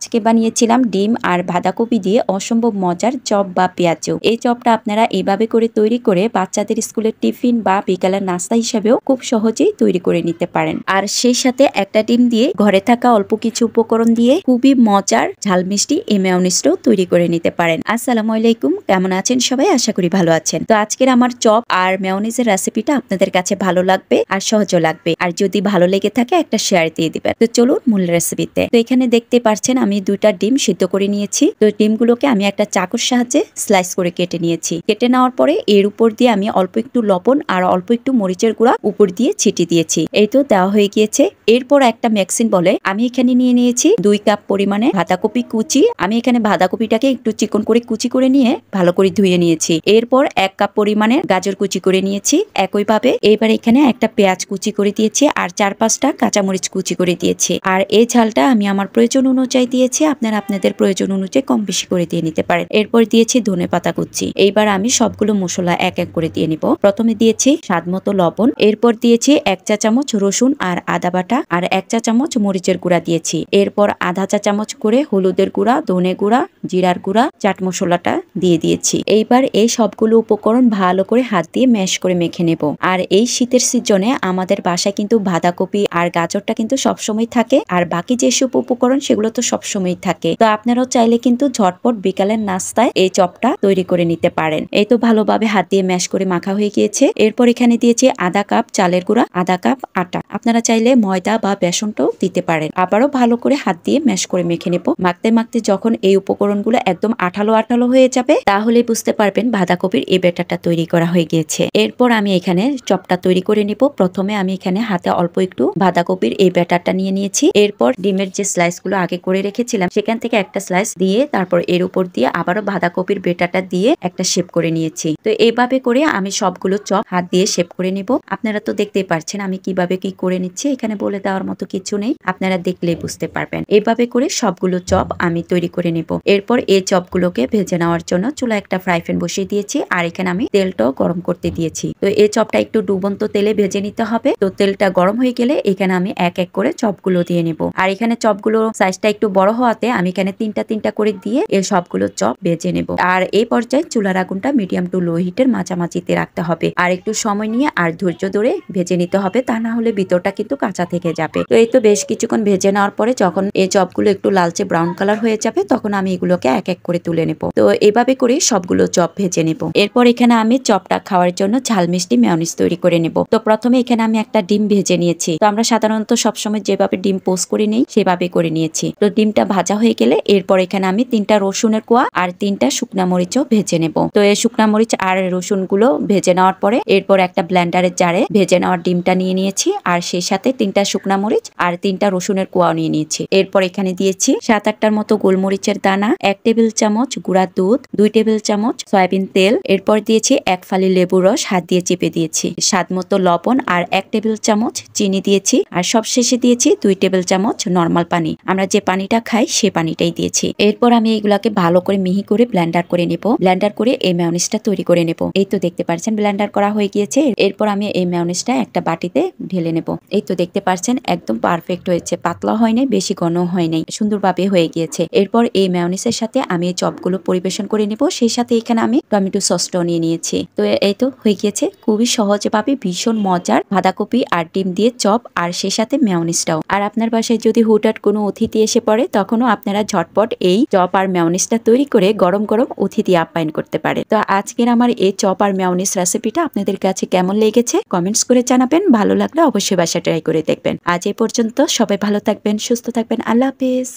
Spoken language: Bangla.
আজকে বানিয়েছিলাম ডিম আর বাঁধাকপি দিয়ে অসম্ভব মজার চপ বা পেঁয়াজু। এই চপটা আপনারা এইভাবে করে তৈরি করে বাচ্চাদের স্কুলের টিফিন বা বিকালের নাস্তা হিসেবেও খুব সহজেই তৈরি করে নিতে পারেন। আর সেই সাথে একটা ডিম দিয়ে ঘরে থাকা অল্প কিছু উপকরণ দিয়ে খুবই মজার ঝাল মিষ্টি এই মেয়োনিজটাও তৈরি করে নিতে পারেন। আসসালামু আলাইকুম, কেমন আছেন সবাই? আশা করি ভালো আছেন। তো আজকের আমার চপ আর মেয়োনিজের রেসিপিটা আপনাদের কাছে ভালো লাগবে আর সহজও লাগবে। আর যদি ভালো লেগে থাকে একটা শেয়ার দিয়ে দিবেন। তো চলুন মূল রেসিপিতে। তো এখানে দেখতে পাচ্ছেন আমি দুইটা ডিম সিদ্ধ করে নিয়েছি। তো ডিমগুলোকে আমি একটা চাকুর সাহায্যে স্লাইস করে কেটে নিয়েছি। কেটে নেওয়ার পরে এর উপর দিয়ে আমি অল্প একটু লবণ আর অল্প একটু মরিচের গুঁড়া উপর দিয়ে ছিটিয়ে দিয়েছি। এই তো দেওয়া হয়ে গিয়েছে। এরপর একটা মিক্সিং বলে আমি এখানে নিয়ে নিয়েছি 2 কাপ পরিমাণে বাঁধাকপি কুচি। আমি এখানে বাঁধাকপিটাকে একটু চিকন করে কুচি করে নিয়ে ভালো করে ধুয়ে নিয়েছি। এরপর 1 কাপ পরিমাণে গাজর কুচি করে নিয়েছি একইভাবে। এবার এখানে একটা পেঁয়াজ কুচি করে দিয়েছি আর 4-5টা কাঁচামরিচ কুচি করে দিয়েছি। আর এই ঝালটা আমি আমার প্রয়োজন অনুযায়ী দিয়েছি, আপনারা আপনাদের প্রয়োজন অনুযায়ী কম বেশি করে দিয়ে নিতে পারেন। এরপর দিয়েছি ধনেপাতা কুচি। এইবার আমি সবগুলো মশলা এক এক করে দিয়ে নিব। প্রথমে দিয়েছি স্বাদমতো লবণ, এরপর দিয়েছি 1 চা চামচ রসুন আর আদা বাটা আর 1 চা চামচ মরিচের গুঁড়া দিয়েছি। এরপর আধা চা চামচ করে হলুদের গুঁড়া, ধনে গুঁড়া, জিরার গুঁড়া, চাট মশলাটা দিয়ে দিয়েছি। এইবার এই সবগুলো উপকরণ ভালো করে হাত দিয়ে ম্যাশ করে মেখে নেব। আর এই শীতের সিজনে আমাদের বাসায় কিন্তু বাঁধাকপি আর গাজরটা কিন্তু সবসময় থাকে, আর বাকি যেসব উপকরণ সেগুলো তো সবসময় থাকে। তো আপনারাও চাইলে কিন্তু ঝটপট বিকালের নাস্তায় এই চপটা তৈরি করে নিতে পারেন। এই তো ভালোভাবে হাত দিয়ে ম্যাশ করে মাখা হয়ে গিয়েছে। এরপর এখানে দিয়েছি আধা কাপ চালের গুঁড়া, আধা কাপ আটা। আপনারা চাইলে ময়দা বা বেসনটাও দিতে পারেন। আবারও ভালো করে হাত দিয়ে ম্যাশ করে মেখে নেব। মাখতে মাখতে যখন এই উপকরণগুলো একদম আঠালো আঠালো হয়ে যাবে তাহলে বুঝতে পারবেন বাঁধাকপির এই ব্যাটারটা তৈরি করা হয়ে গিয়েছে। এরপর আমি এখানে চপটা তৈরি করে নিব। প্রথমে আমি এখানে হাতে অল্প একটু বাঁধাকপির এই ব্যাটারটা নিয়ে নিয়েছি। এরপর ডিমের যে স্লাইস গুলো আগে করে রেখেছিলাম সেখান থেকে একটা স্লাইস দিয়ে তারপর এর উপর দিয়ে আবারও বাঁধাকপির ব্যাটারটা দিয়ে একটা শেপ করে নিয়েছি। তো এইভাবে করে আমি সবগুলো চপ হাত দিয়ে শেপ করে নিব। আপনারা তো দেখতেই পাচ্ছেন আমি কিভাবে কি করে নিচ্ছি, এখানে বলে দেওয়ার মতো কিছু নেই, আপনারা দেখলেই বুঝতে পারবেন। এইভাবে করে সবগুলো চপ আমি তৈরি করে নিব। এরপর এই চপগুলোকে ভেজে নেওয়ার জন্য চুলা একটা ফ্রাই প্যান বসিয়ে দিয়েছি আর এখানে আমি তেলটাও গরম করতে দিয়েছি। তো এই চপটা একটু ডুবন্ত তেলে ভেজে নিতে হবে। তো তেলটা গরম হয়ে গেলে এখানে আমি এক এক করে চপগুলো দিয়ে নেব। আর এখানে চপগুলো সাইজটা একটু বড় হওয়াতে আমি এখানে তিনটা করে দিয়ে এই সবগুলো চপ ভেজে নেব। আর এই পর্যায়ে চুলার আগুনটা মিডিয়াম টু লো হিটের মাঝামাঝিতে রাখতে হবে। আর একটু সময় নিয়ে আর ধৈর্য ধরে ভেজে নিতে হবে, তা না হলে ভিতরটা কিন্তু কাঁচা থেকে যাবে। তো এই তো বেশ কিছুক্ষণ ভেজে নেওয়ার পরে যখন এই চপগুলো একটু লালচে ব্রাউন কালার হয়ে যাবে তখন আমি এগুলোকে এক এক করে তুলে নেব। তো এইভাবে করে সবগুলো চপ ভেজে নেব। এরপর এখানে আমি চপটা খাওয়ার জন্য ঝাল মিষ্টি মেয়োনিজ তৈরি করে নেব। তো প্রথমে এখানে আমি একটা ডিম ভেজে নিয়েছি। তো আমরা সাধারণত সবসময় যেভাবে ডিম পোস্ট করে নেই সেভাবে করে নিয়েছি। তো ডিমটা ভাজা হয়ে গেলে এরপর এখানে আমি 3টা রসুনের কোয়া আর 3টা শুকনা মরিচও ভেজে নেব। তো এই শুকনা মরিচ আর রসুন গুলো ভেজে নেওয়ার পরে এরপর একটা ব্লেন্ডারের জারে ভেজে নেওয়ার ডিমটা নিয়ে নিয়েছি আর সেই সাথে 3টা শুকনা মরিচ আর 3টা রসুনের কোয়াও নিয়ে নিয়েছি। এরপর এখানে দিয়েছি 7-8টার মতো গোলমরিচের দানা, 1 টেবিল চামচ গুঁড়া দুধ, 2 টেবিল চামচ সয়াবিন তেল। এরপর দিয়েছি 1 ফালি লেবুর রস হাত দিয়ে চেপে দিয়েছি, স্বাদ মতো লবণ আর 1 টেবিল চামচ চিনি দিয়েছি। আর সবশেষে দিয়েছি 2 টেবিল চামচ নরমাল পানি, আমরা যে পানিটা খাই সে পানিটাই দিয়েছি। এরপর আমি এইগুলাকে ভালো করে মিহি করে ব্লেন্ডার করে নেব। ব্লেন্ডার করে এই মেয়োনিজটা তৈরি করে নেব। এই তো দেখতে পাচ্ছেন ব্লেন্ডার করা হয়ে গিয়েছে। এরপর আমি এই মেয়োনিজটা একটা বাটিতে ঢেলে নেব। এই তো দেখতে পাচ্ছেন একদম পারফেক্ট হয়েছে, পাতলা হয় নাই, বেশি ঘন হয় নাই, সুন্দরভাবে হয়ে গিয়েছে। এরপর এই মেয়োনিজের সাথে আমি এই চপগুলো পরিবেশন করে নেব। সেই সাথে এখানে আমি টমেটো সসটাও নিয়ে নিয়েছি। তো এই তো হয়ে গিয়েছে খুবই সহজভাবে ভীষণ মজার বাঁধাকপি আর ডিম দিয়ে চপ আর সেই সাথে মেয়োনিজটাও। আর আপনার বাসায় যদি হুটহাট কোনো অতিথি এসে পড়ে তখনও আপনারা ঝটপট এই চপ আর মেয়োনিজটা তৈরি করে গরম গরম অতিথি আপ্যায়ন করতে পারে। তো আজকের আমার এই চপ আর মেয়োনিজ রেসিপিটা আপনাদের কাছে কেমন লেগেছে কমেন্টস করে জানাবেন। ভালো লাগলে অবশ্যই বাসা ট্রাই করে দেখবেন। আজ এই পর্যন্ত, সবাই ভালো থাকবেন, সুস্থ থাকবেন, আল্লাহ হাফেজ।